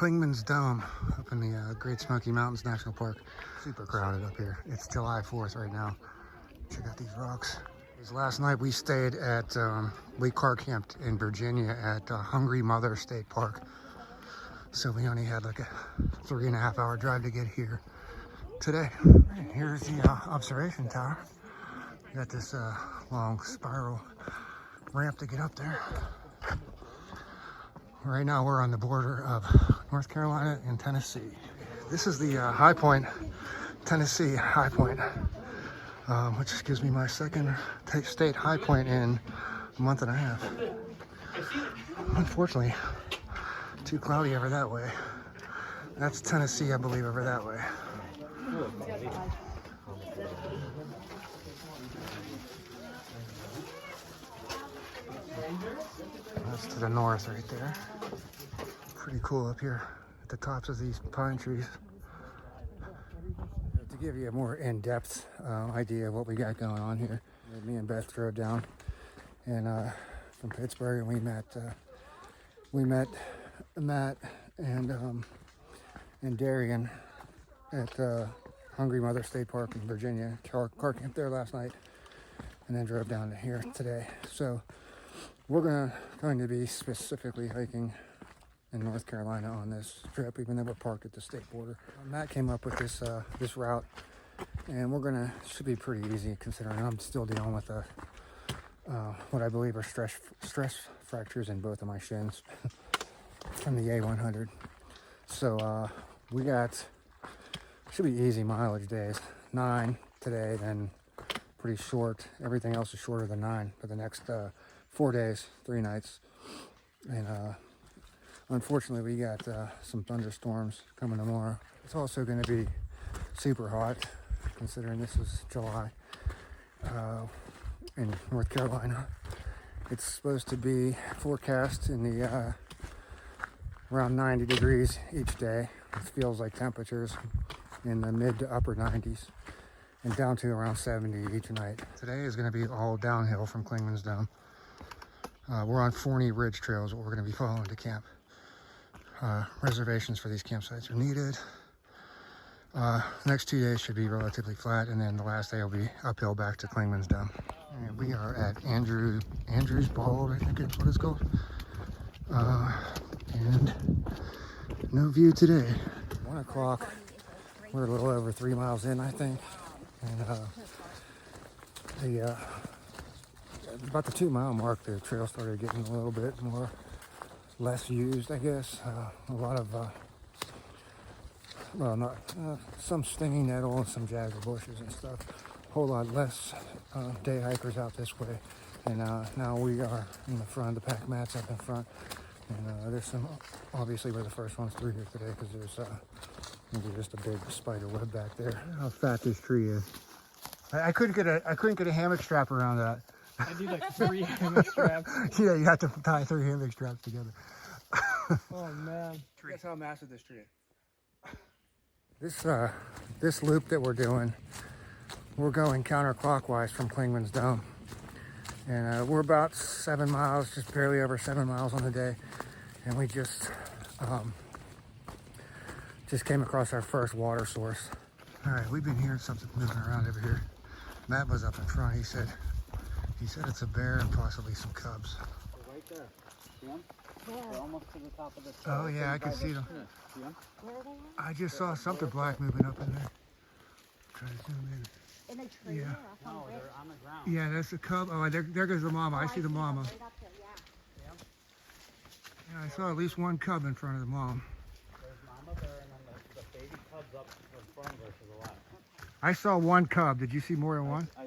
Clingman's Dome up in the Great Smoky Mountains National Park. Super crowded up here. It's July 4th right now. Check out these rocks. Last night we stayed at, we car camped in Virginia at Hungry Mother State Park. So we only had like a 3.5 hour drive to get here today. And here's the observation tower. We got this long spiral ramp to get up there. Right now we're on the border of North Carolina and Tennessee. This is the High Point, Tennessee High Point, which gives me my second state high point in a month and a half. Unfortunately, too cloudy over that way. That's Tennessee, I believe, over that way. That's to the north right there. Pretty cool up here at the tops of these pine trees. To give you a more in-depth idea of what we got going on here, me and Beth drove down and from Pittsburgh, and we met Matt and Darian at Hungry Mother State Park in Virginia. Car camped there last night, and then drove down to here today. So we're going to be specifically hiking in North Carolina on this trip, even though we're parked at the state border. Matt came up with this this route, and should be pretty easy considering I'm still dealing with what I believe are stress fractures in both of my shins from the A100. So should be easy mileage days. 9 today, then pretty short. Everything else is shorter than 9 for the next 4 days, 3 nights. And unfortunately, we got some thunderstorms coming tomorrow. It's also going to be super hot, considering this is July in North Carolina. It's supposed to be forecast in the around 90 degrees each day. It feels like temperatures in the mid to upper 90s and down to around 70 each night. Today is going to be all downhill from Clingman's Dome. We're on Forney Ridge trails, what we're going to be following to camp. Reservations for these campsites are needed. Next 2 days should be relatively flat, and then the last day will be uphill back to Clingman's Dome. And we are at Andrew's Bald, I think it's what it's called. And no view today. 1 o'clock. We're a little over 3 miles in, I think. And about the 2 mile mark, the trail started getting a little bit less used, I guess. A lot of, some stinging nettle and some jagger bushes and stuff. A whole lot less day hikers out this way. And now we are in the front, the pack mats up in front. And there's some, obviously we're the first ones through here today because there's just a big spider web back there. How fat this tree is. I couldn't get a hammock strap around that. I need like 3 hammock straps. Yeah, you have to tie 3 hammock straps together. Oh man. That's how massive this tree is. This loop that we're doing, we're going counterclockwise from Clingman's Dome. And we're about 7 miles, just barely over 7 miles on the day. And we just came across our first water source. All right, we've been hearing something moving around over here. Matt was up in front. He said it's a bear and possibly some cubs. They're right there. See them? They're almost to the top of the Oh yeah, I can see them. See them? I just saw something black moving up in there. Try to zoom in. In a tree? Yeah. No, they're on the ground. Yeah, that's the cub. Oh, there goes the mama. I see the mama. Right up there, yeah. Yeah, I saw at least 1 cub in front of the mom. There's mama there, and then the baby cubs up in front versus the left. I saw 1 cub. Did you see more than 1? I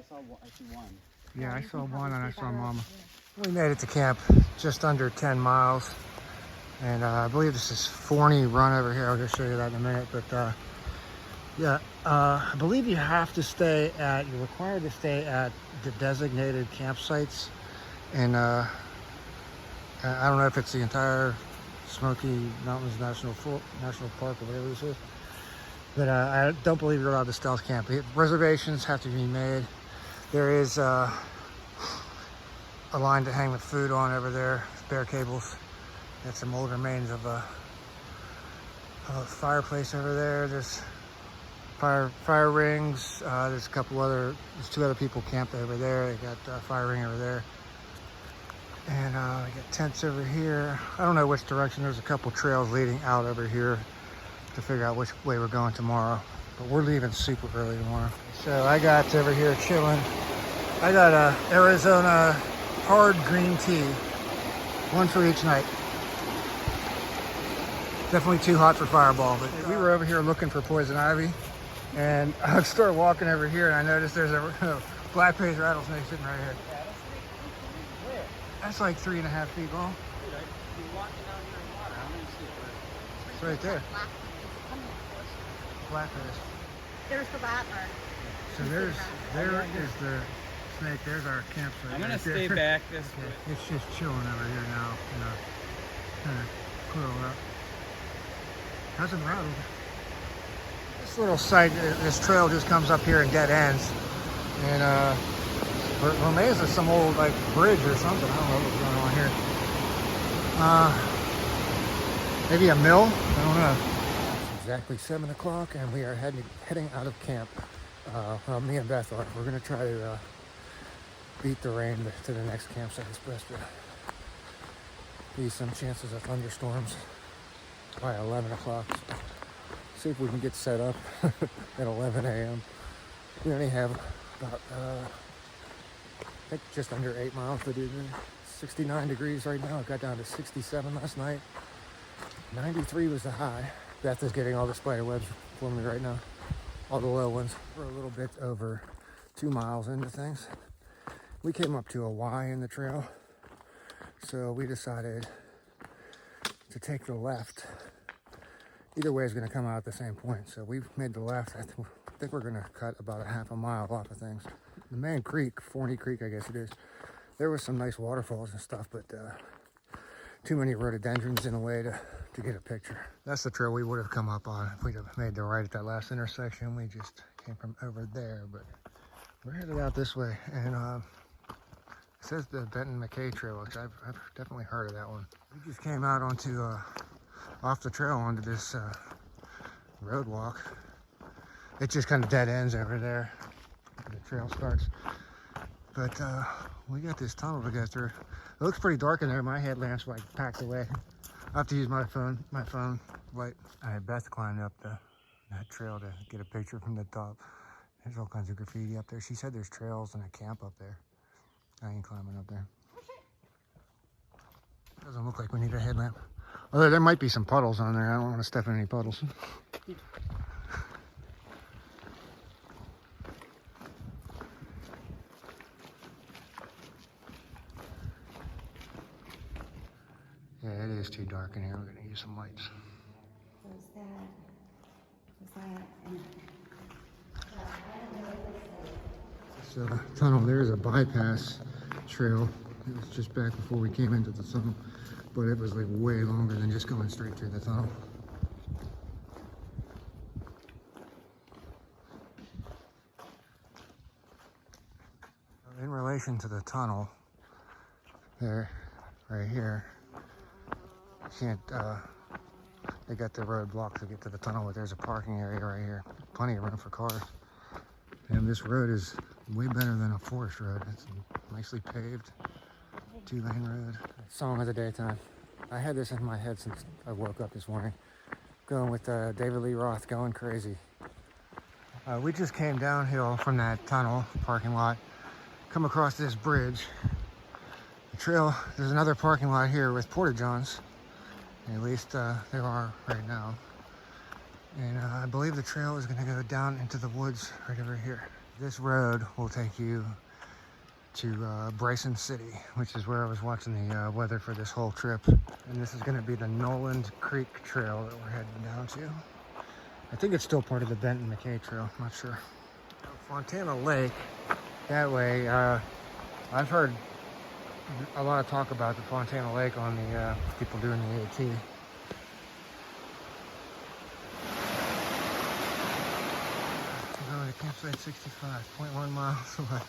see one. Yeah, I saw 1 and I saw mama. We made it to camp just under 10 miles. And I believe this is Forney Run over here. I'll just show you that in a minute. But yeah, I believe you have to you're required to stay at the designated campsites. And I don't know if it's the entire Smoky Mountains National Park or whatever this is. But I don't believe you're allowed to stealth camp. Reservations have to be made. There is a line to hang the food on over there, spare cables. Got some old remains of fireplace over there. There's fire rings. There's two other people camped over there. They got fire ring over there. And we got tents over here. I don't know which direction. There's a couple trails leading out over here to figure out which way we're going tomorrow. But we're leaving super early tomorrow. So I got over here chilling. I got a Arizona hard green tea, one for each night. Definitely too hot for Fireball, but we were over here looking for poison ivy, and I started walking over here, and I noticed there's a black-faced rattlesnake sitting right here. Where? That's like 3.5 feet long. Dude, you're walking down here in water. How many feet? It's right there. Black-faced. There's the rattler. So there is the snake. There's our campsite. I'm gonna right stay there. back this Okay. way. It's just chilling over here now, kind of curled up. Hasn't rattled. This little site, this trail just comes up here and dead ends. And we're amazed at some old like bridge or something. I don't know what's going on here. Maybe a mill? I don't know. It's exactly 7 o'clock and we are heading out of camp. Well, me and Beth are. We're gonna try to beat the rain to the next campsite. It's supposed to be some chances of thunderstorms by 11 o'clock. So see if we can get set up at 11 a.m. We only have about, I think just under 8 miles to do. 69 degrees right now. It got down to 67 last night. 93 was the high. Beth is getting all the spider webs for me right now. All the low ones. We're a little bit over 2 miles into things. We came up to a Y in the trail. So we decided to take the left. Either way is going to come out at the same point. So we've made the left. I think we're going to cut about a half a mile off of things. The main creek, Forney Creek, I guess it is. There was some nice waterfalls and stuff, but too many rhododendrons in the way to get a picture. That's the trail we would have come up on if we'd have made the right at that last intersection. We just came from over there, but we're headed out this way. And it says the Benton McKay Trail, which I've definitely heard of that one. We just came out onto off the trail onto this road walk. It just kind of dead ends over there. The trail starts. But we got this tunnel to go through. It looks pretty dark in there. My headlamp's like packed away. I have to use my phone light. I had Beth climbed up that trail to get a picture from the top. There's all kinds of graffiti up there. She said there's trails and a camp up there. I ain't climbing up there. Doesn't look like we need a headlamp. Although there might be some puddles on there. I don't want to step in any puddles. Yeah, it is too dark in here. We're gonna use some lights. So the tunnel there is a bypass trail. It was just back before we came into the tunnel, but it was like way longer than just going straight through the tunnel. In relation to the tunnel, there, right here, you can't, they got the road blocked to get to the tunnel, but there's a parking area right here. Plenty of room for cars. And this road is way better than a forest road. It's nicely paved, 2-lane road. Song of the daytime. I had this in my head since I woke up this morning. Going with David Lee Roth, Going Crazy. We just came downhill from that tunnel parking lot, come across this bridge. The trail, there's another parking lot here with porta-johns. At least there are right now. And I believe the trail is going to go down into the woods right over here. This road will take you to Bryson City, which is where I was watching the weather for this whole trip. And this is going to be the Noland Creek Trail that we're heading down to. I think it's still part of the Benton McKay Trail, I'm not sure. Fontana Lake, that way, I've heard a lot of talk about the Fontana Lake on the people doing the AT. We're going to campsite 65.1 miles away.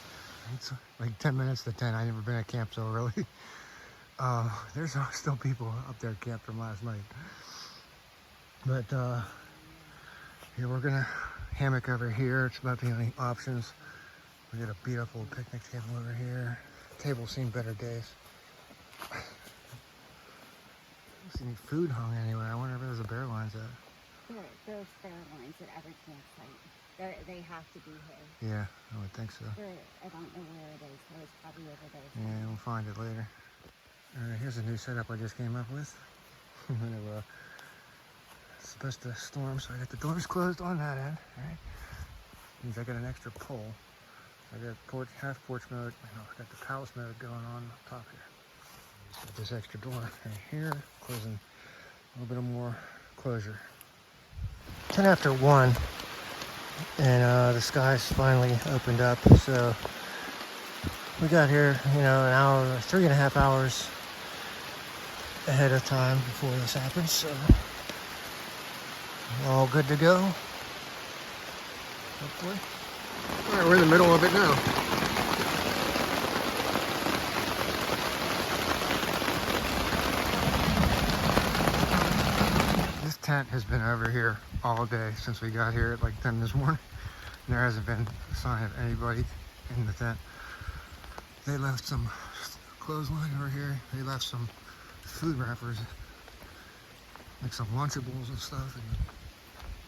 It's like 10 minutes to 10. I've never been at camp so early. There's still people up there camped from last night. But yeah, we're gonna hammock over here. It's about the only options. We got a beat up old picnic table over here. Table's seen better days. I don't see any food hung anywhere. I wonder if there's a bear lines at. There's fair lines at every campsite. They have to be here. Yeah, I would think so. I don't know where it is, but it's probably over there. Yeah, we'll find it later. Alright, here's a new setup I just came up with. It's supposed to storm, so I got the doors closed on that end. Alright. Means I got an extra pole. I got half porch mode. I got the palace mode going on top here. So this extra door right here, closing a little bit more closure. 10 after 1, and the skies finally opened up. So we got here, an hour, 3.5 hours ahead of time before this happens. So all good to go. Hopefully. All right, we're in the middle of it now. This tent has been over here all day since we got here at like 10 this morning. There hasn't been a sign of anybody in the tent. They left some clothesline over here. They left some food wrappers, like some Lunchables and stuff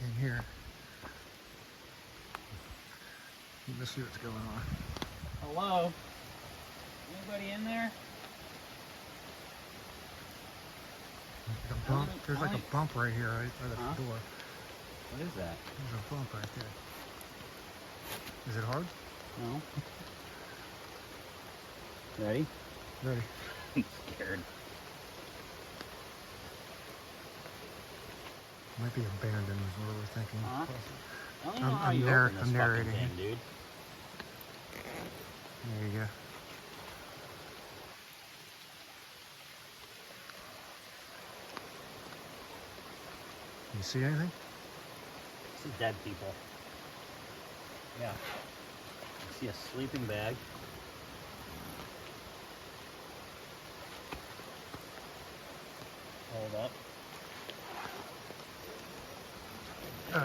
in here. Let's see what's going on. Hello? Anybody in there? There's like a bump right here, right by the door. What is that? There's a bump right there. Is it hard? No. Ready? Ready. I'm scared. Might be abandoned is what we're thinking. I don't know how I'm you open this narrating. fucking thing, dude. There you go. You see anything? See dead people. Yeah. I see a sleeping bag. Hold up.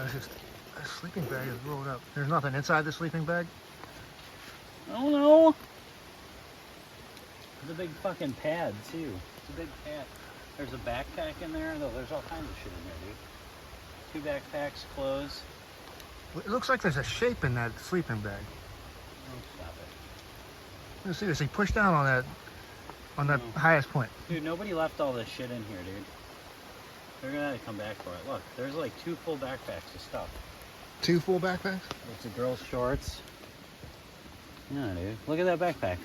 It's just a sleeping bag is rolled up. There's nothing inside the sleeping bag? Oh no! There's a big fucking pad too. It's a big pad. There's a backpack in there, though. There's all kinds of shit in there, dude. 2 backpacks, clothes. It looks like there's a shape in that sleeping bag. Oh, stop it. Let's seriously, push down on that highest point. Dude, nobody left all this shit in here, dude. They're gonna have to come back for it. Look, there's like 2 full backpacks of stuff. 2 full backpacks? It's a girl's shorts. Yeah, dude. Look at that backpack.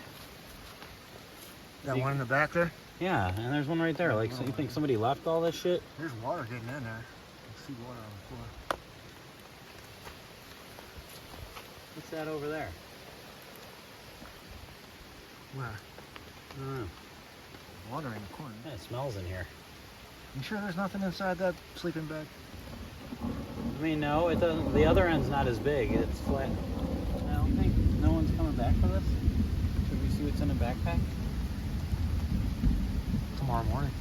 That one in the back there? Yeah, and there's one right there. Like, so you think somebody left all this shit? There's water getting in there. I see water on the floor. What's that over there? Where? I don't know. Water in the corner. Yeah, it smells in here. You sure there's nothing inside that sleeping bag? I mean, no, it doesn't. The other end's not as big. It's flat. I don't think no one's coming back for this. Should we see what's in a backpack? Tomorrow morning.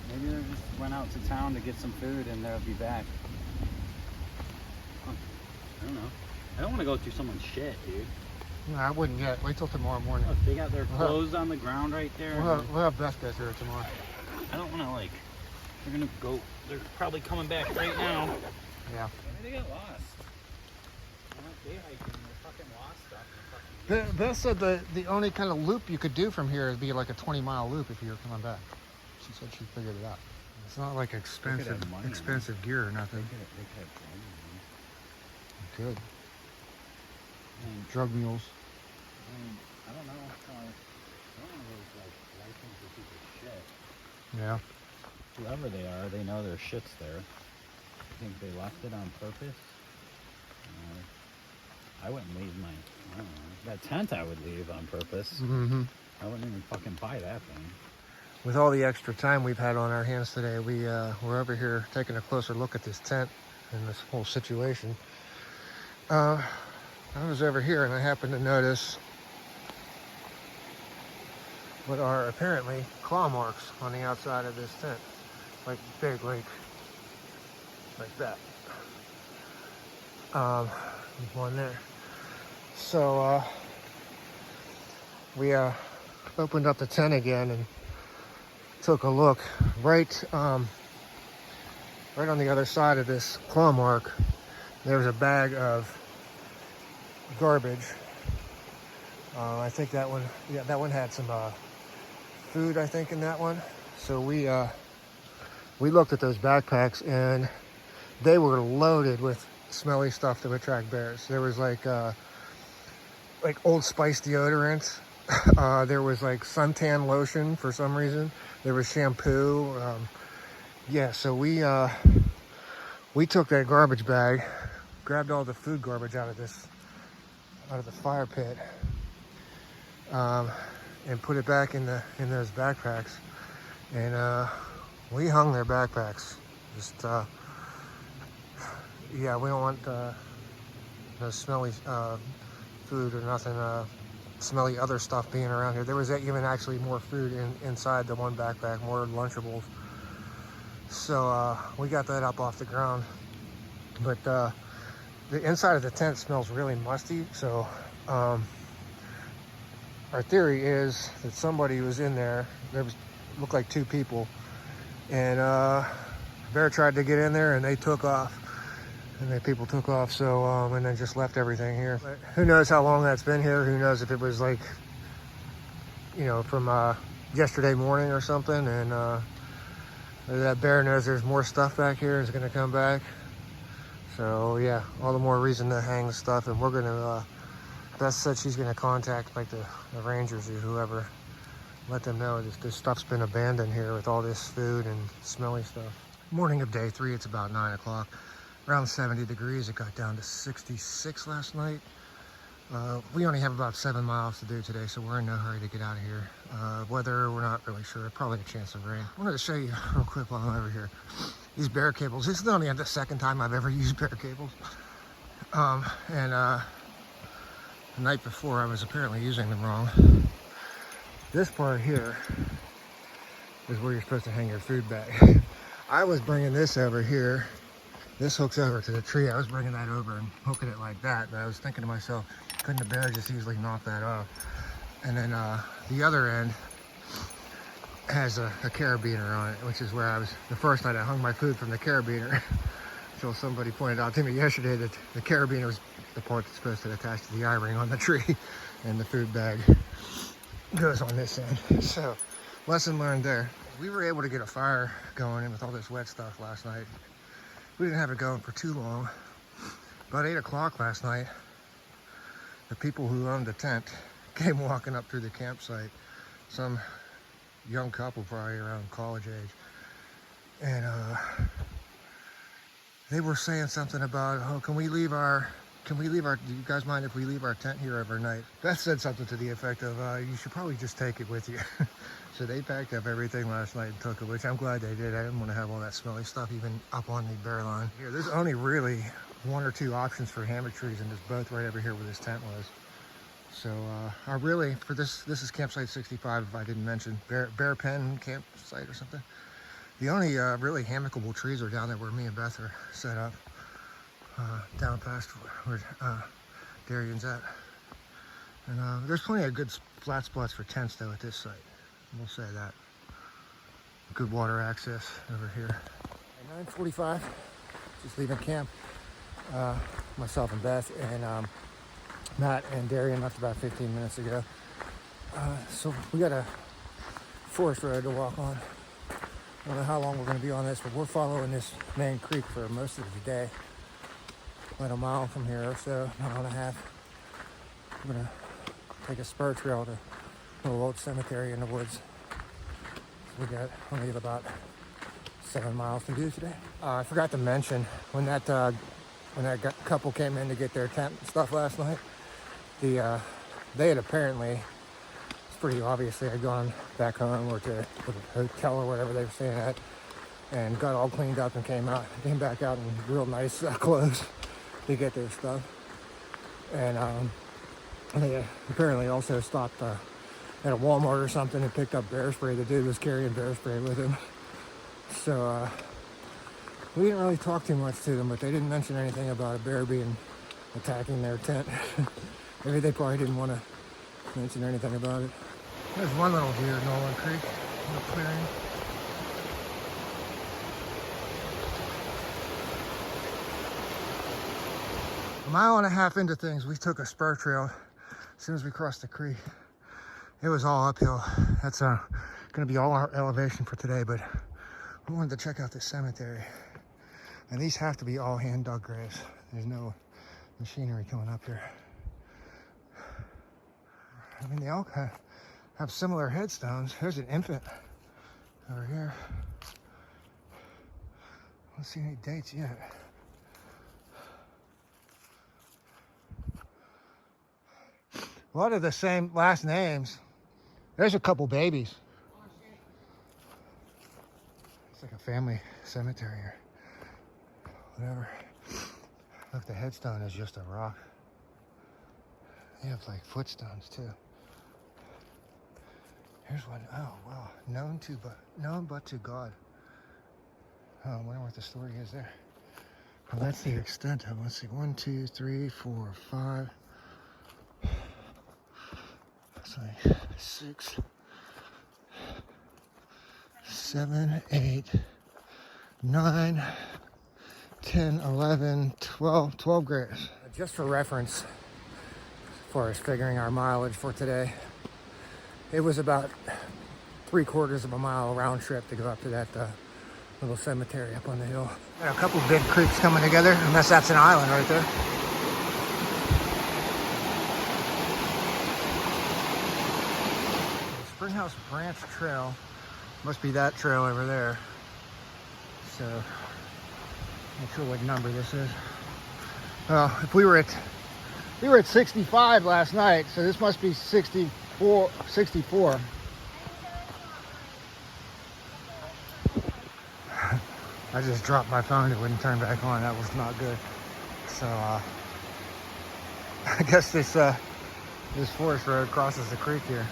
Maybe they just went out to town to get some food and they'll be back. Huh. I don't know. I don't want to go through someone's shit, dude. No, I wouldn't yet. Wait till tomorrow morning. Look, they got their clothes on the ground right there. We'll have Beth get there tomorrow. I don't want to, like, they're going to go, they're probably coming back right now. Yeah. Maybe they got lost. They're not day hiking, they're fucking lost stuff. Beth said the only kind of loop you could do from here would be like a 20-mile loop if you were coming back. She said she figured it out. It's not like expensive gear or nothing. They could have money. Good. And, Drug mules. I don't know how, I don't know those, like, license for people's shit. Yeah. Whoever they are, they know their shit's there. I think they left it on purpose. I wouldn't leave I don't know, that tent I would leave on purpose. Mm-hmm. I wouldn't even fucking buy that thing. With all the extra time we've had on our hands today, we're over here taking a closer look at this tent and this whole situation. I was over here and I happened to notice what are apparently claw marks on the outside of this tent. Like big, like like that. There's one there. So we opened up the tent again and took a look. Right on the other side of this claw mark, there was a bag of garbage. I think that one, yeah, that one had some food, I think, in that one. So we looked at those backpacks, and they were loaded with smelly stuff to attract bears. There was like Old Spice deodorant. There was like suntan lotion for some reason. There was shampoo. Yeah, so we took that garbage bag, grabbed all the food garbage out of the fire pit, and put it back in those backpacks. And we hung their backpacks. Just yeah, we don't want no smelly food or nothing. Smelly other stuff being around here. There was even actually more food inside the one backpack, more Lunchables. So we got that up off the ground. But the inside of the tent smells really musty. So our theory is that somebody was in there. Looked like two people, and bear tried to get in there, and they took off. And the people took off, so and then just left everything here. But who knows how long that's been here? Who knows if it was like, you know, from yesterday morning or something, and that bear knows there's more stuff back here, is gonna come back. So yeah, all the more reason to hang the stuff, and we're gonna, Beth said she's gonna contact like the rangers or whoever, let them know this stuff's been abandoned here with all this food and smelly stuff. Morning of day 3, it's about 9 o'clock. Around 70 degrees. It got down to 66 last night. We only have about 7 miles to do today, so we're in no hurry to get out of here. Weather, we're not really sure. Probably a chance of rain. I wanted to show you real quick while I'm over here. These bear cables. This is only the second time I've ever used bear cables. And the night before, I was apparently using them wrong. This part here is where you're supposed to hang your food bag. I was bringing this over here. This hooks over to the tree. I was bringing that over and hooking it like that. But I was thinking to myself, couldn't the bear just easily knock that off? And then the other end has a carabiner on it, which is where I was, the first night I hung my food from the carabiner. Until somebody pointed out to me yesterday that the carabiner was the part that's supposed to attach to the eye-ring on the tree. And the food bag goes on this end. So, lesson learned there. We were able to get a fire going in with all this wet stuff last night. We didn't have it going for too long. About 8 o'clock last night, the people who owned the tent came walking up through the campsite. Some young couple, probably around college age. And they were saying something about, oh, do you guys mind if we leave our tent here overnight? Beth said something to the effect of, you should probably just take it with you. So they packed up everything last night and took it, which I'm glad they did. I didn't want to have all that smelly stuff even up on the bear line. Here, there's only really 1 or 2 options for hammock trees, and there's both right over here where this tent was. So I really, for this is campsite 65, if I didn't mention, Bear Pen campsite or something. The only really hammockable trees are down there where me and Beth are set up, down past where Darian's at. And there's plenty of good flat spots for tents though at this site. We'll say that. Good water access over here. At 9:45, just leaving camp. Myself and Beth and Matt and Darian left about 15 minutes ago. So we got a forest road to walk on. I don't know how long we're going to be on this, but we're following this main creek for most of the day. About a mile from here or so, mile and a half. We're going to take a spur trail to a little old cemetery in the woods. So we got only about 7 miles to do today. I forgot to mention, when that couple came in to get their tent and stuff last night, they had apparently, it's pretty obvious, they had gone back home or to the hotel or whatever they were staying at and got all cleaned up and came back out in real nice clothes to get their stuff. And they apparently also stopped at a Walmart or something and picked up bear spray. The dude was carrying bear spray with him. So We didn't really talk too much to them, but they didn't mention anything about a bear being attacking their tent. Maybe they probably didn't want to mention anything about it. There's one little deer in Nolan Creek, little clearing. A mile and a half into things, we took a spur trail as soon as we crossed the creek. It was all uphill. That's going to be all our elevation for today, but we wanted to check out this cemetery. And these have to be all hand dug graves. There's no machinery coming up here. I mean, they all have similar headstones. There's an infant over here. I don't see any dates yet. A lot of the same last names. There's a couple babies. It's like a family cemetery here. Whatever. Look, the headstone is just a rock. They have like footstones too. Here's one. Oh wow. Known but to God. Oh, I wonder what the story is there. Well, that's the extent of it. Let's see. 1, 2, 3, 4, 5. It's like 6, 7, 8, 9, 10, 11, 12 graves. Just for reference, as far as figuring our mileage for today, it was about 3/4 of a mile round trip to go up to that little cemetery up on the hill. Got a couple big creeks coming together, unless that's an island right there. Springhouse Branch Trail must be that trail over there. So, not sure what number this is. Well, if we were at 65 last night, so this must be 64. I just dropped my phone. It wouldn't turn back on. That was not good. So, I guess this forest road crosses the creek here.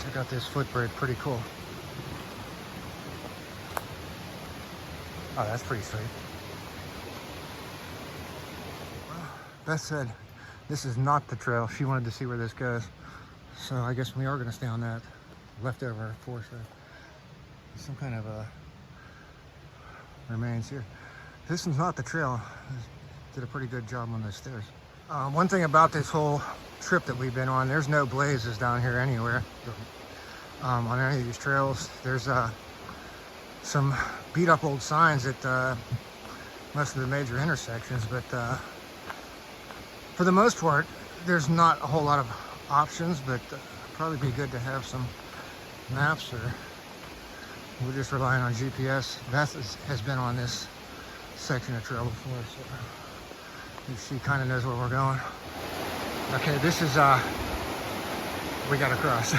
Check out this footbridge. Pretty cool. Oh, that's pretty sweet. Well, Beth said this is not the trail. She wanted to see where this goes. So I guess we are going to stay on that leftover forest road. Some kind of remains here. This is not the trail. Did a pretty good job on those stairs. One thing about this whole trip that we've been on, there's no blazes down here anywhere. On any of these trails, there's some beat up old signs at most of the major intersections, but for the most part, there's not a whole lot of options, but probably be good to have some maps, or we're just relying on GPS. Beth has been on this section of trail before, so she kind of knows where we're going. Okay, this is, we gotta cross.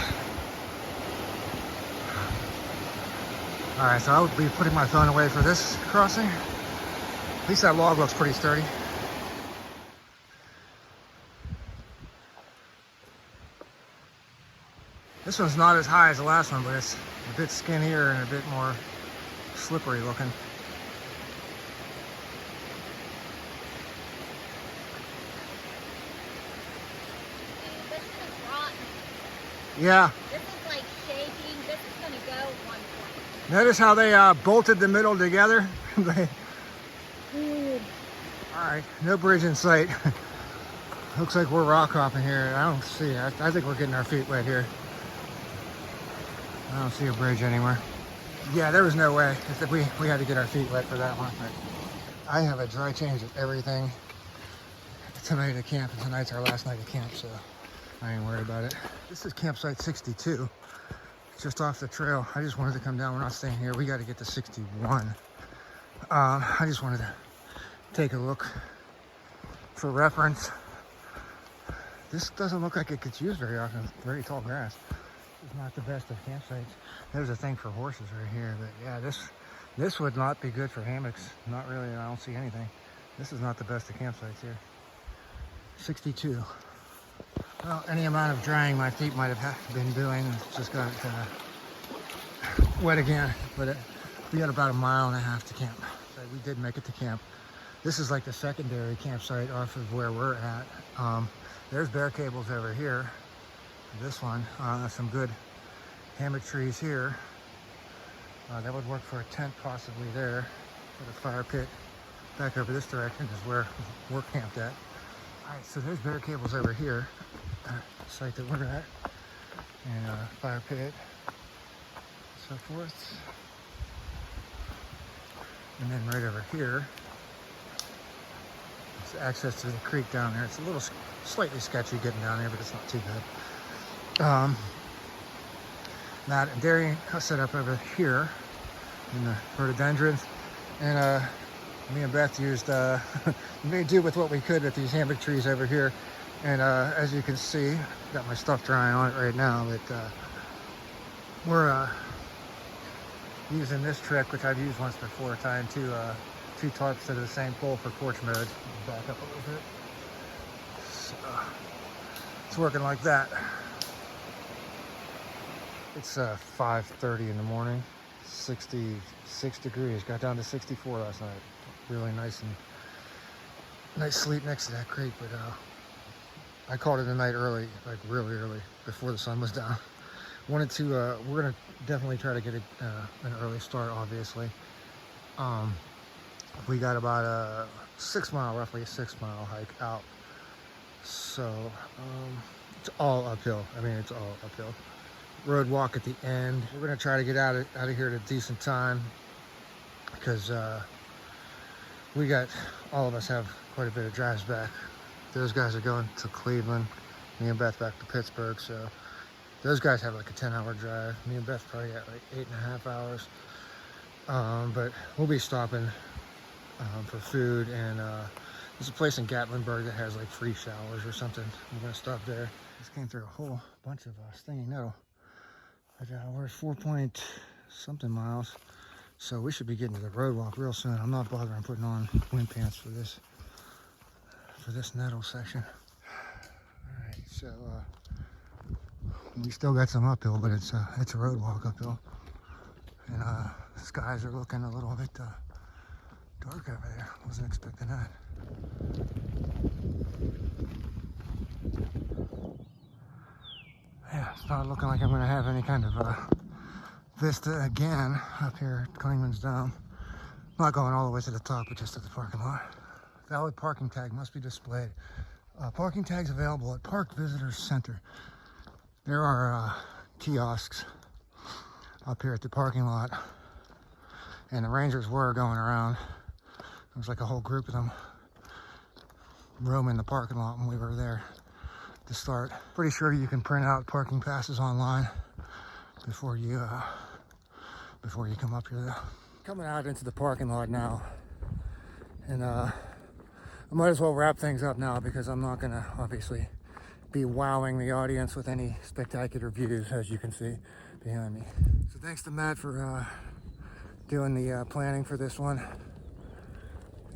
All right, so I'll be putting my phone away for this crossing. At least that log looks pretty sturdy. This one's not as high as the last one, but it's a bit skinnier and a bit more slippery looking. This is rotten. Yeah. This is like shaking. This is gonna go at one point. Notice how they bolted the middle together? All right, no bridge in sight. Looks like we're rock hopping here. I don't see it. I think we're getting our feet wet here. I don't see a bridge anywhere. Yeah, there was no way. We had to get our feet wet for that one. But I have a dry change of everything tonight at camp, and tonight's our last night at camp, so I ain't worried about it. This is campsite 62, just off the trail. I just wanted to come down. We're not staying here. We got to get to 61. I just wanted to take a look for reference. This doesn't look like it gets used very often. It's very tall grass. It's not the best of campsites. There's a thing for horses right here, but yeah, this would not be good for hammocks. Not really. I don't see anything. This is not the best of campsites here. 62. Well, any amount of drying my feet might have been doing. It's just got wet again. But we got about a mile and a half to camp. We did make it to camp. This is like the secondary campsite off of where we're at. There's bear cables over here. This one, some good hammock trees here. That would work for a tent possibly there. Got a fire pit back over this direction is where we're camped at. All right, so there's bear cables over here, site that we're at, and fire pit, so forth. And then right over here, it's access to the creek down there. It's a little slightly sketchy getting down there, but it's not too bad. Matt and Darian set up over here in the rhododendrons, and me and Beth used made do with what we could with these hammock trees over here. And as you can see, got my stuff drying on it right now, but we're using this trick, which I've used once before, tying two tarps to the same pole for porch mode. Back up a little bit. So, it's working like that. It's 5:30 in the morning, 66 degrees. Got down to 64 last night. Really nice sleep next to that creek, but I called it a night early, like really early, before the sun was down. Wanted to, we're gonna definitely try to get an early start, obviously. We got about roughly a 6 mile hike out. So, it's all uphill. I mean, it's all uphill. Road walk at the end. We're gonna try to get out of here at a decent time, because all of us have quite a bit of drives back. Those guys are going to Cleveland, me and Beth back to Pittsburgh, so those guys have like a 10-hour drive. Me and Beth probably got like 8.5 hours. But we'll be stopping for food, and there's a place in Gatlinburg that has like free showers or something. We're gonna stop there. Just came through a whole bunch of stinging nettle. But we're 4 something miles, so we should be getting to the road walk real soon. I'm not bothering putting on wind pants for this nettle section. All right, so we still got some uphill, but it's a road walk uphill, and skies are looking a little bit dark over there. Wasn't expecting that. Yeah, it's not looking like I'm going to have any kind of vista again up here at Clingman's Dome. Not going all the way to the top, but just at the parking lot. Valid parking tag must be displayed. Parking tags available at Park Visitors Center. There are kiosks up here at the parking lot, and the rangers were going around. There was like a whole group of them roaming the parking lot when we were there to start. Pretty sure you can print out parking passes online before you come up here though. Coming out into the parking lot now, and I might as well wrap things up now, because I'm not gonna obviously be wowing the audience with any spectacular views, as you can see behind me. So thanks to Matt for doing the planning for this one,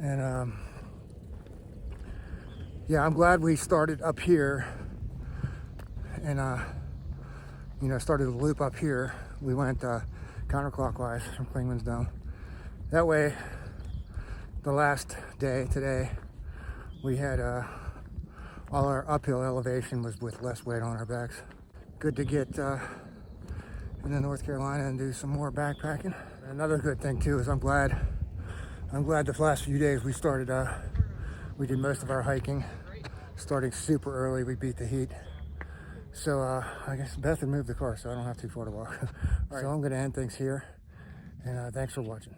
and yeah, I'm glad we started up here, and started the loop up here. We went counterclockwise from Clingman's Dome. That way, the last day today, we had all our uphill elevation was with less weight on our backs. Good to get into North Carolina and do some more backpacking. Another good thing too is I'm glad the last few days we did most of our hiking starting super early. We beat the heat. So I guess Beth had moved the car, so I don't have too far to walk. All right, so I'm gonna end things here, and thanks for watching.